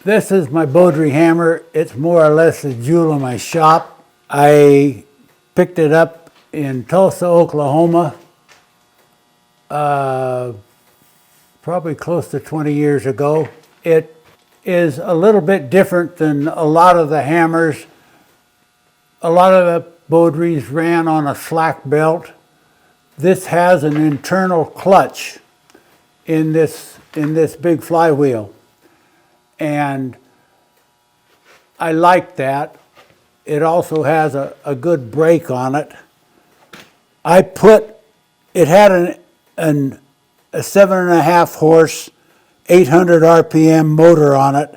This is my Beaudry hammer. It's more or less a jewel in my shop. I picked it up in Tulsa, Oklahoma, probably close to 20 years ago. It is a little bit different than a lot of the hammers. A lot of the Beaudrys ran on a slack belt. This has an internal clutch in this big flywheel. And I like that. It also has a good brake on it. It had a 7.5 horse, 800 RPM motor on it,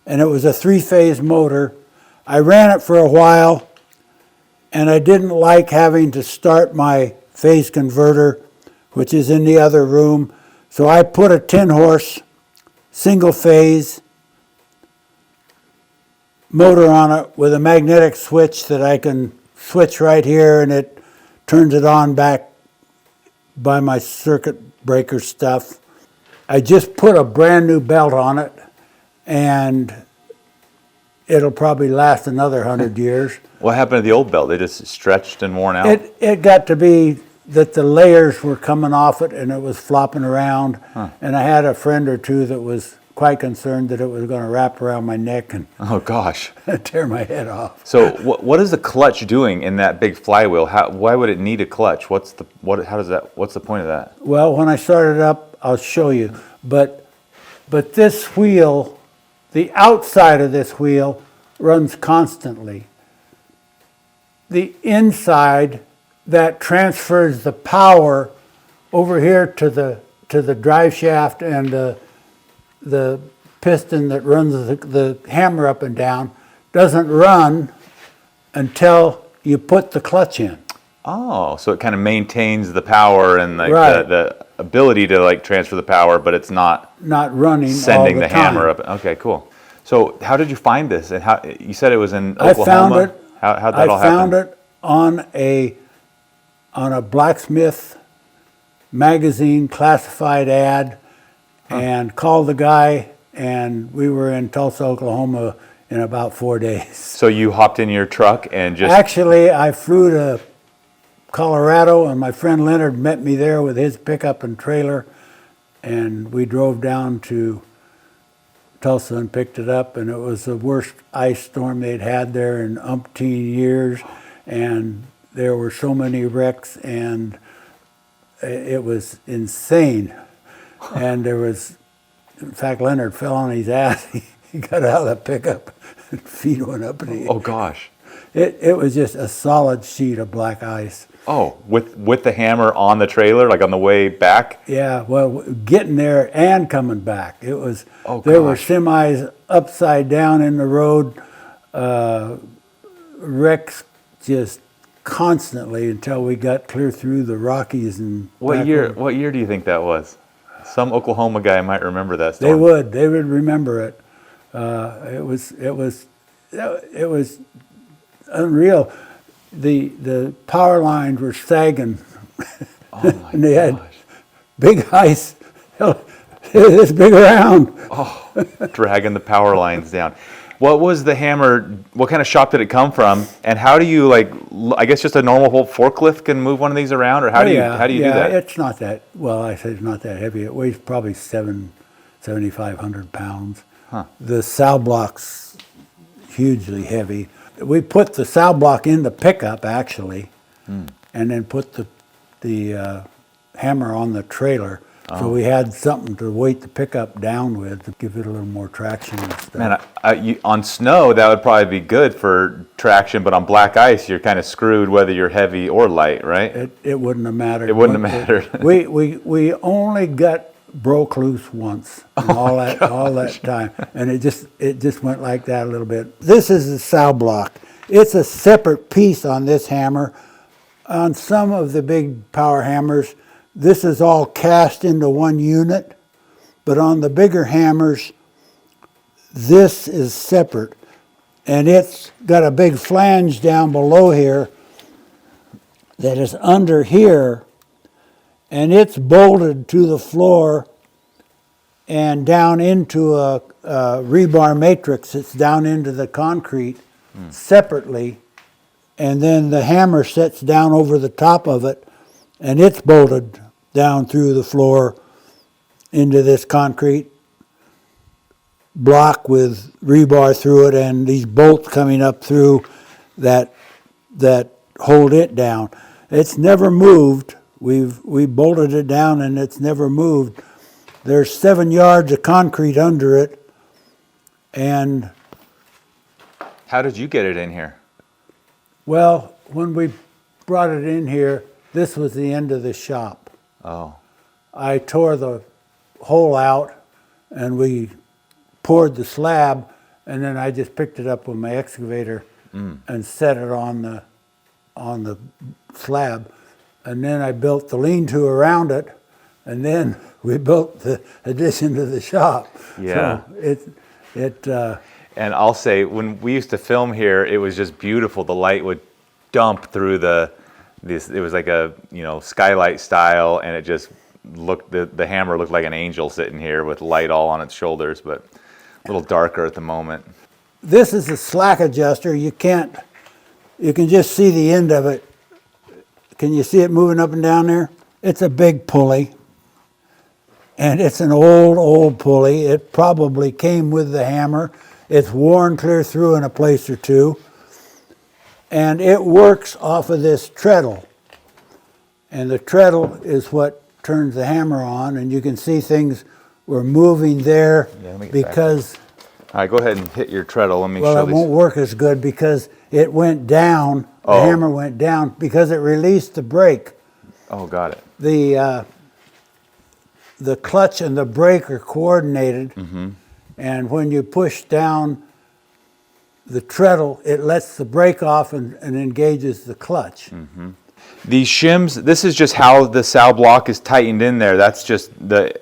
and it was a 3-phase motor. I ran it for a while, and I didn't like having to start my phase converter, which is in the other room. So I put a 10-horse single phase motor on it with a magnetic switch that I can switch right here, and it turns it on back by my circuit breaker stuff. I just put a brand new belt on it, and it'll probably last another 100 years. What happened to the old belt? They just stretched and worn out? It got to be that the layers were coming off it and it was flopping around. And I had a friend or two that was quite concerned that it was going to wrap around my neck and oh gosh, tear my head off. So what is the clutch doing in that big flywheel? Why would it need a clutch? What's the point of that? Well, when I start it up, I'll show you. But this wheel, the outside of this wheel runs constantly. The inside that transfers the power over here to the drive shaft and the piston that runs the hammer up and down doesn't run until you put the clutch in. Oh, so it kind of maintains the power and right. the ability to transfer the power, but it's not running sending all the time. hammer up. Okay, cool. So how did you find this? And how you said it was in Oklahoma? I found it. How'd that all happen? I found it on a blacksmith magazine classified ad, and called the guy, and we were in Tulsa, Oklahoma in about 4 days. So you hopped in your truck and just... Actually, I flew to Colorado, and my friend Leonard met me there with his pickup and trailer, and we drove down to Tulsa and picked it up, and it was the worst ice storm they'd had there in umpteen years, and there were so many wrecks, and it was insane. And there was, in fact, Leonard fell on his ass. He got out of the pickup, and feet went up. And oh gosh! It was just a solid sheet of black ice. Oh, with the hammer on the trailer, like on the way back? Yeah, well, getting there and coming back. It was. Oh, there were semis upside down in the road, wrecks just constantly until we got clear through the Rockies and. What year do you think that was? Some Oklahoma guy might remember that storm. They would remember it. It was unreal. The power lines were sagging. Oh my and they had gosh. big ice this big around. Oh, dragging the power lines down. What was the hammer? What kind of shop did it come from? And how do you I guess just a normal forklift can move one of these around, or how do you do that? It's not that. Well, I said it's not that heavy. It weighs probably 7,500 pounds. Huh. The sow block's hugely heavy. We put the sow block in the pickup actually, and then put the hammer on the trailer. So we had something to weight the pickup down with to give it a little more traction and stuff. Man, on snow, that would probably be good for traction, but on black ice, you're kind of screwed whether you're heavy or light, right? It wouldn't have mattered. It wouldn't have mattered. We only got broke loose once in all that time, and it just went like that a little bit. This is the sow block. It's a separate piece on this hammer. On some of the big power hammers, this is all cast into one unit, but on the bigger hammers, this is separate. And it's got a big flange down below here that is under here, and it's bolted to the floor and down into a rebar matrix. It's down into the concrete separately, and then the hammer sits down over the top of it, and it's bolted down through the floor into this concrete block with rebar through it, and these bolts coming up through that hold it down. It's never moved. We bolted it down, and it's never moved. There's 7 yards of concrete under it, and How did you get it in here? well, when we brought it in here, this was the end of the shop. Oh, I tore the hole out, and we poured the slab, and then I just picked it up with my excavator and set it on the slab, and then I built the lean-to around it, and then we built the addition to the shop. Yeah. So and I'll say, when we used to film here, it was just beautiful. The light would dump through it was like a, skylight style, and it just looked, the hammer looked like an angel sitting here with light all on its shoulders, but a little darker at the moment. this is a slack adjuster. You can just see the end of it. Can you see it moving up and down there? It's a big pulley, and it's an old pulley. It probably came with the hammer. It's worn clear through in a place or two, and it works off of this treadle. And the treadle is what turns the hammer on, and you can see things were moving there Yeah, let me get back. because, All right, go ahead and hit your treadle. Let me well, show it these. won't work as good because it went down, the Oh. hammer went down because it released the brake. Oh, got it. The clutch and the brake are coordinated, Mm-hmm. and when you push down the treadle, it lets the brake off and engages the clutch. These shims, this is just how the sow block is tightened in there. That's just the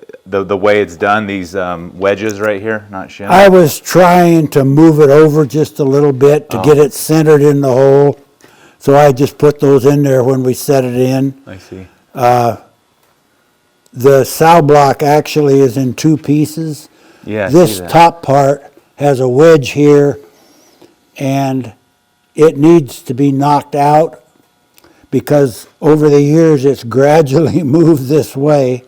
way it's done. These wedges right here, not shims. I was trying to move it over just a little bit to get it centered in the hole, so I just put those in there when we set it in. I see. The sow block actually is in 2 pieces. Yeah, I This see that. top part has a wedge here, and it needs to be knocked out because over the years it's gradually moved this way,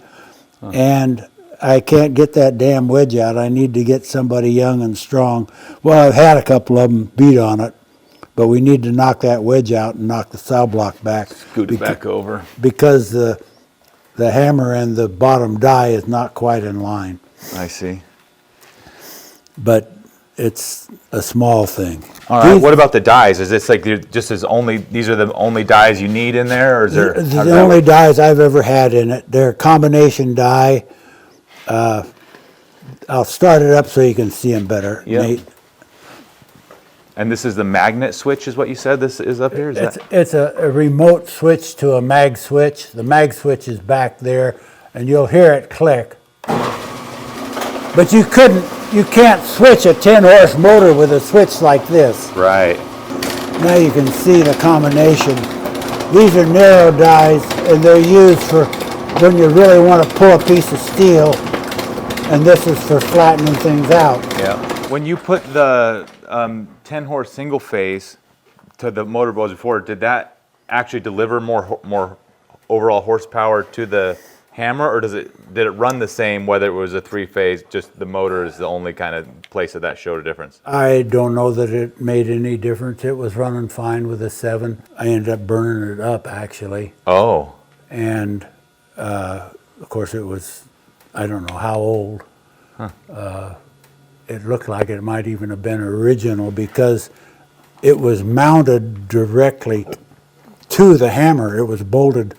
and I can't get that damn wedge out. I need to get somebody young and strong. Well, I've had a couple of them beat on it, but we need to knock that wedge out and knock the sow block back. Scoot it back over. Because the hammer and the bottom die is not quite in line. I see. But it's a small thing. All right. These- What about the dies? Is this like these are the only dies you need in there, or is there? how does The that only work? dies I've ever had in it. They're combination die. I'll start it up so you can see them better, Yeah. Nate. And this is the magnet switch, is what you said. This is up here. Is that? It's a remote switch to a mag switch. The mag switch is back there, and you'll hear it click. But you can't switch a 10-horse motor with a switch like this. Right. Now you can see the combination. These are narrow dies, and they're used for when you really want to pull a piece of steel, and this is for flattening things out. Yeah. When you put the 10-horse single phase to the motorboats before, did that actually deliver more overall horsepower to the hammer, or did it run the same whether it was a 3-phase? Just the motor is the only kind of place that showed a difference. I don't know that it made any difference. It was running fine with a 7. I ended up burning it up, actually. Oh. And, of course, it was, I don't know how old. It looked like it might even have been original because it was mounted directly to the hammer. It was bolted,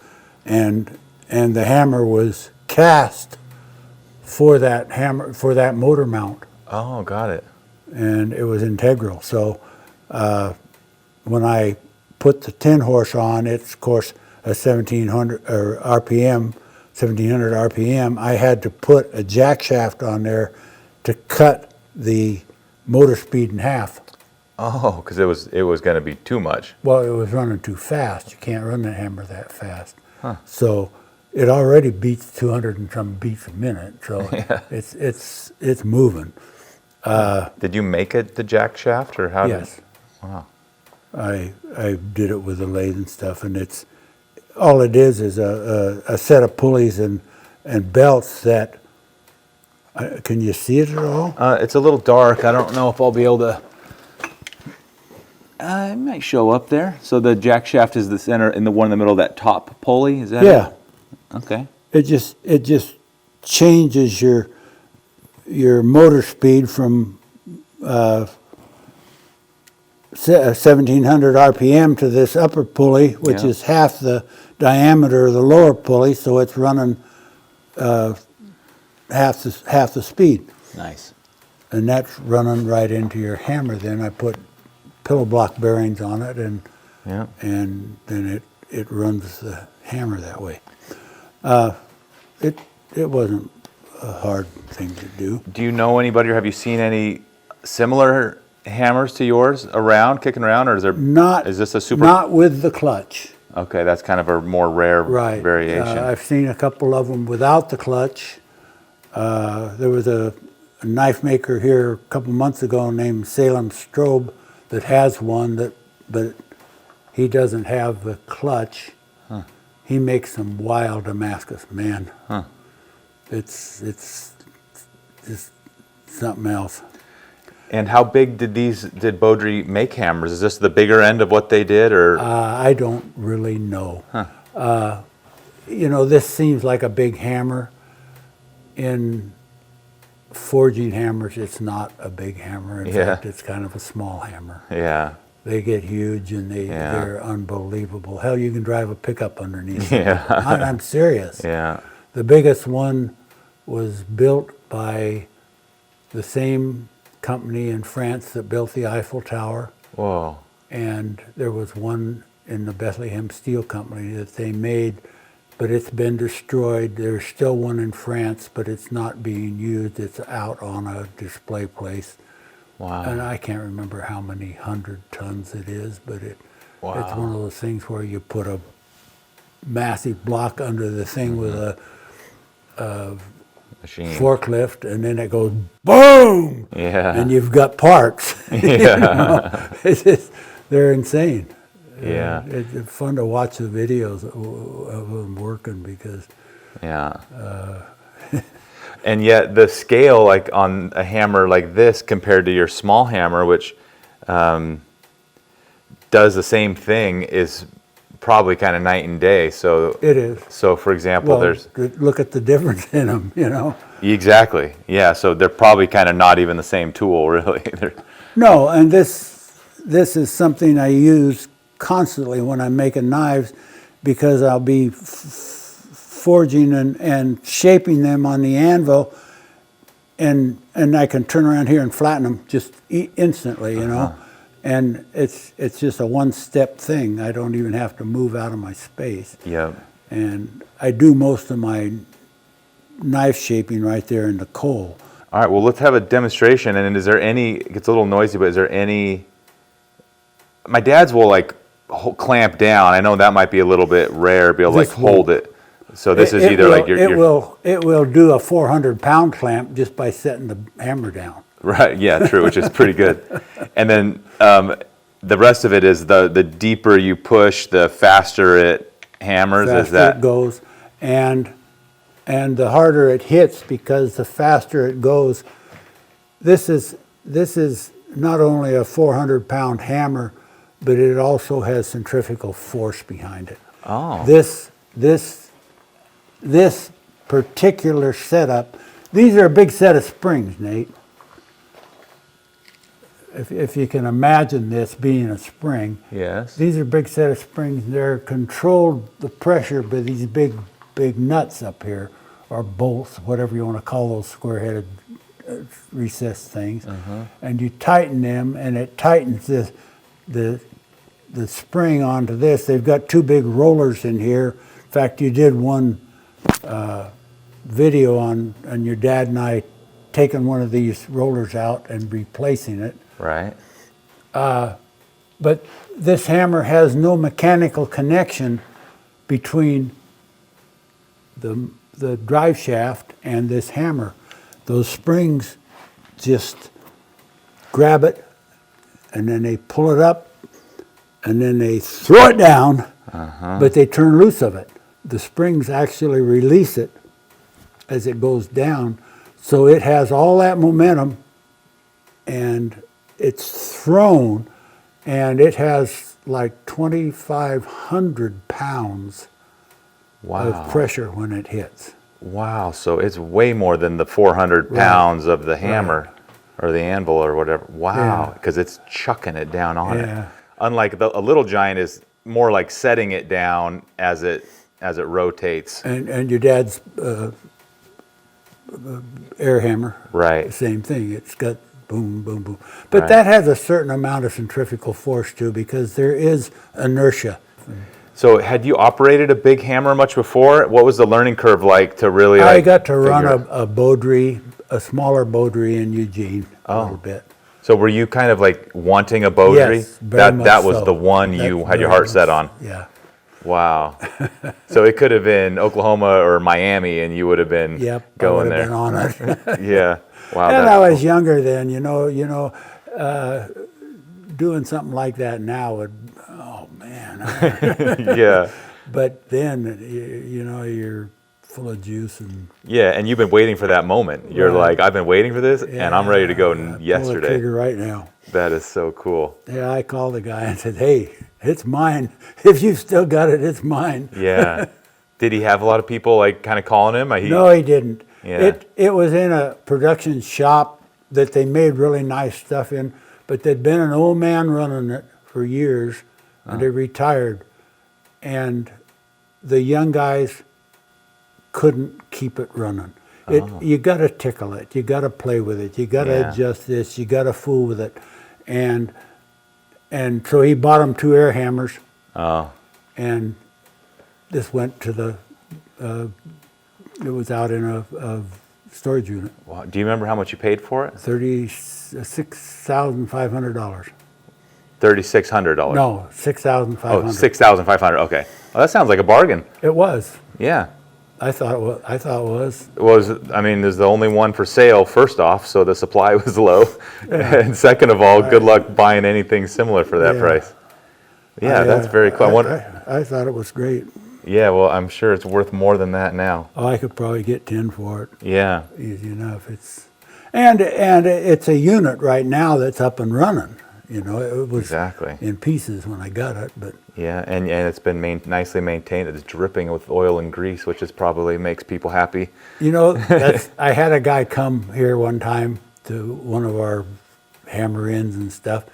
and the hammer was cast for that motor mount, Oh, got it. and it was integral. So when I put the 10-horse on, it's of course a 1700 RPM. I had to put a jackshaft on there to cut the motor speed in half. Oh, because it was going to be too much. Well, it was running too fast. You can't run the hammer that fast. So it already beats 200 and some beats a minute, so it's moving. Did you make it the jack shaft, or how? Yes. Wow. I did it with a lathe and stuff, and it's all it is a set of pulleys and belts that. Can you see it at all? It's a little dark. I don't know if I'll be able to. It might show up there. So the jack shaft is the center, and the one in the middle, that top pulley, is that Yeah. it? Okay. It just changes your motor speed from 1700 RPM to this upper pulley, which Yeah. is half the diameter of the lower pulley, so it's running half the speed. Nice. And that's running right into your hammer. Then I put pillow block bearings on it, and Yeah. then it runs the hammer that way. It wasn't a hard thing to do. Do you know anybody, or have you seen any similar hammers to yours around, kicking around, or is there? Not Is this a super? Not with the clutch. Okay, that's kind of a more rare Right. variation. I've seen a couple of them without the clutch. There was a knife maker here a couple months ago named Salem Strobe that has one but he doesn't have the clutch. Huh. He makes some wild Damascus, man. Huh. It's just something else. And how big did Beaudry make hammers? Is this the bigger end of what they did, or? I don't really know. Huh. This seems like a big hammer. In forging hammers, it's not a big hammer. In fact, it's kind of a small hammer. Yeah. They get huge and they're unbelievable. Hell, you can drive a pickup underneath them. Yeah. I'm serious. Yeah. The biggest one was built by the same company in France that built the Eiffel Tower. Whoa. And there was one in the Bethlehem Steel Company that they made, but it's been destroyed. There's still one in France, but it's not being used. It's out on a display place. Wow. And I can't remember how many 100 tons it is, but it's one of those things where you put a massive block under the thing with a Machine. forklift, and then it goes boom, Yeah. and you've got parts. Yeah. They're insane. Yeah. It's fun to watch the videos of them working because. Yeah. And yet the scale, like on a hammer like this compared to your small hammer, which does the same thing, is probably kind of night and day. So It is. So for example, there's look at the difference in them, Exactly. Yeah. So they're probably kind of not even the same tool, really. No, and this is something I use constantly when I'm making knives, because I'll be forging and shaping them on the anvil, and I can turn around here and flatten them just instantly, and it's just a one-step thing. I don't even have to move out of my space. Yep. And I do most of my knife shaping right there in the coal. All right. Well, let's have a demonstration. And is there any? It gets a little noisy, but is there any? My dad's will clamp down. I know that might be a little bit rare. Be able to hold it. So this is either like your. It will do a 400-pound clamp just by setting the hammer down. Right. Yeah. True. Which is pretty good. And then the rest of it is the deeper you push, the faster it hammers. Is that it goes, and the harder it hits, because the faster it goes. This is not only a 400-pound hammer, but it also has centrifugal force behind it. Oh. This particular setup, these are a big set of springs, Nate. If you can imagine this being a spring. Yes. These are a big set of springs. They're controlled, the pressure, by these big nuts up here, or bolts, whatever you want to call those square-headed recessed things. And you tighten them, and it tightens the spring onto this. They've got two big rollers in here. In fact, you did one video on your dad and I taking one of these rollers out and replacing it. Right. But this hammer has no mechanical connection between the drive shaft and this hammer, those springs just grab it, and then they pull it up, and then they throw it down, but they turn loose of it. The springs actually release it as it goes down, so it has all that momentum, and it's thrown, and it has like 2,500 pounds of pressure when it hits. Wow, so it's way more than the 400 pounds of the hammer or the anvil or whatever. Wow, because it's chucking it down on it. Unlike a little giant is more like setting it down as it rotates. And your dad's air hammer, Right. the same thing. It's got boom, boom, boom. But that has a certain amount of centrifugal force too, because there is inertia. So had you operated a big hammer much before? What was the learning curve like to really I got to run a Beaudry, a smaller Beaudry in Eugene a little bit. So were you kind of like wanting a Beaudry? Yes, very much that was so. the one you had your heart set on? Yeah. Wow. So it could have been Oklahoma or Miami and you would have been going there. Been on it. Yeah. Wow. And I was younger then, doing something like that now would, oh man. Yeah. But then, you're full of juice and. Yeah, and you've been waiting for that moment. You're like, I've been waiting for this, and I'm ready to go Pull the yesterday. trigger right now. That is so cool. Yeah, I called the guy and said, hey, it's mine. If you've still got it, it's mine. Yeah. Did he have a lot of people like kind of calling him? No, he didn't. Yeah. It was in a production shop that they made really nice stuff in, but there'd been an old man running it for years, and they retired. And the young guys couldn't keep it running. You got to tickle it. You got to play with it. You got to adjust this. You got to fool with it. And so he bought him 2 air hammers. And this went to the, it was out in a storage unit. Wow. Do you remember how much you paid for it? $36,500. $3,600. No, $6,500. Oh, $6,500. Okay. Well, that sounds like a bargain. It was. Yeah. I thought it was. There's the only one for sale, first off, so the supply was low. And second of all, good luck buying anything similar for that price. Yeah, that's very cool. I thought it was great. Yeah, well, I'm sure it's worth more than that now. Oh, I could probably get 10 for it. Yeah. Easy enough. And it's a unit right now that's up and running. It was in pieces when I got it, but yeah, and it's been nicely maintained. It's dripping with oil and grease, which is probably makes people happy. I had a guy come here one time to one of our hammer ins and stuff,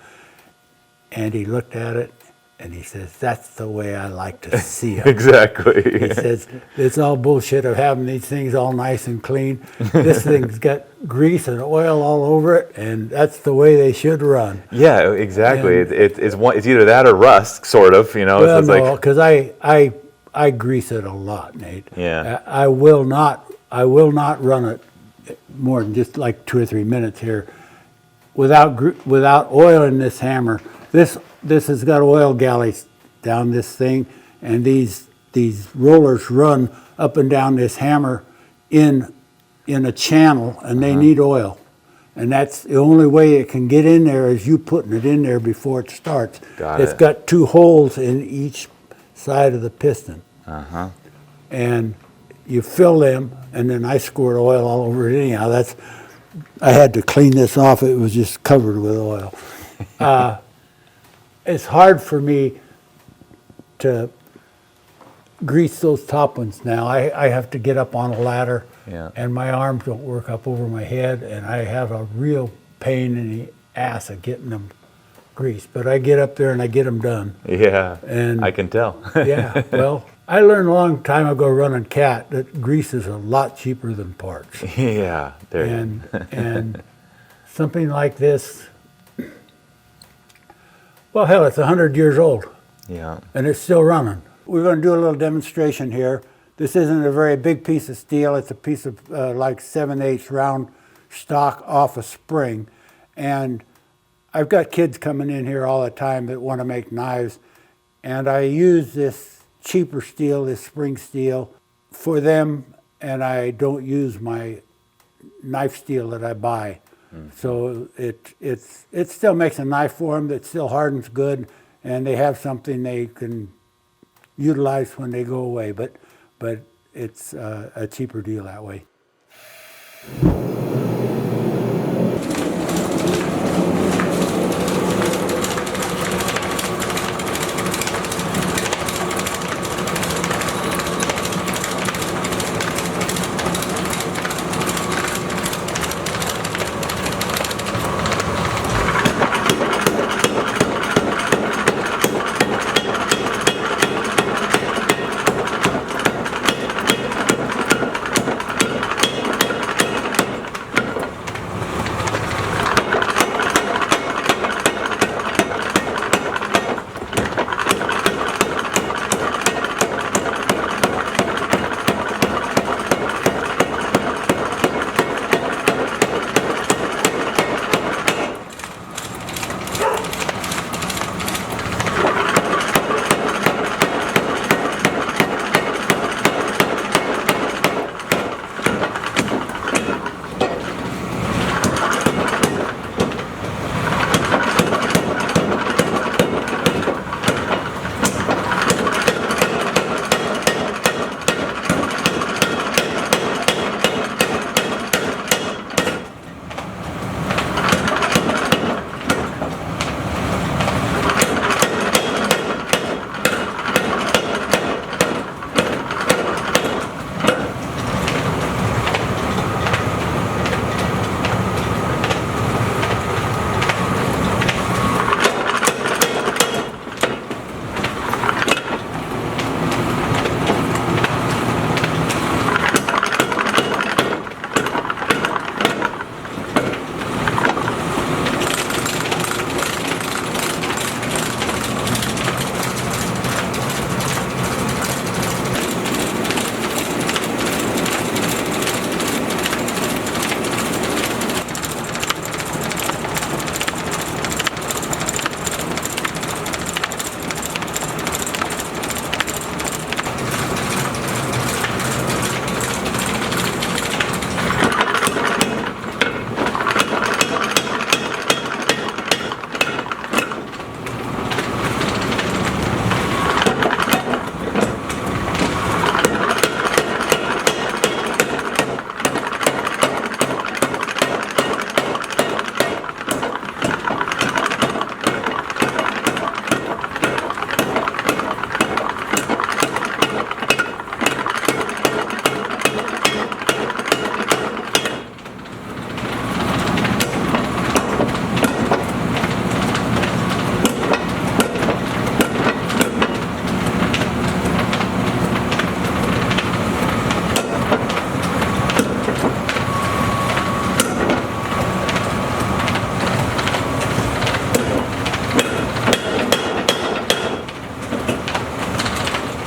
and he looked at it and he says, "That's the way I like to see it." Exactly. He says, "It's all bullshit of having these things all nice and clean. This thing's got grease and oil all over it, and that's the way they should run." Yeah, exactly. It's either that or rust, sort of. Well, no, because I grease it a lot, Nate. Yeah. I will not run it more than just like 2 or 3 minutes here without oil in this hammer. This has got oil galleys down this thing, and these rollers run up and down this hammer in a channel, and they need oil. And that's the only way it can get in there is you putting it in there before it starts. It's got 2 holes in each side of the piston. And you fill them, and then I squirt oil all over it anyhow. I had to clean this off. It was just covered with oil. It's hard for me to grease those top ones now. I have to get up on a ladder, and my arms don't work up over my head, and I have a real pain in the ass of getting them greased. But I get up there and I get them done. Yeah, and I can tell. Yeah, well, I learned a long time ago running cat that grease is a lot cheaper than parts. Yeah, and something like this. Well, hell, it's 100 years old. Yeah. And it's still running. We're going to do a little demonstration here. This isn't a very big piece of steel. It's a piece of like 7/8 round stock off a spring. And I've got kids coming in here all the time that want to make knives. And I use this cheaper steel, this spring steel, for them, and I don't use my knife steel that I buy. So it still makes a knife for them that still hardens good, and they have something they can utilize when they go away. But it's a cheaper deal that way.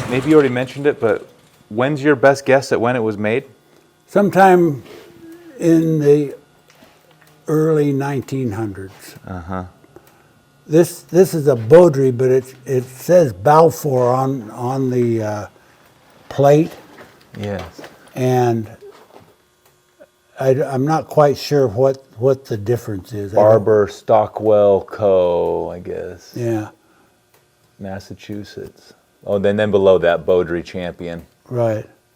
Maybe you already mentioned it, but when's your best guess at when it was made? Sometime in the early 1900s. This is a Beaudry, but it says Balfour on the plate, Yes. and I'm not quite sure what the difference is. Barber Stockwell Co., I guess. Yeah, Massachusetts. Oh, then below that, Beaudry Champion. right.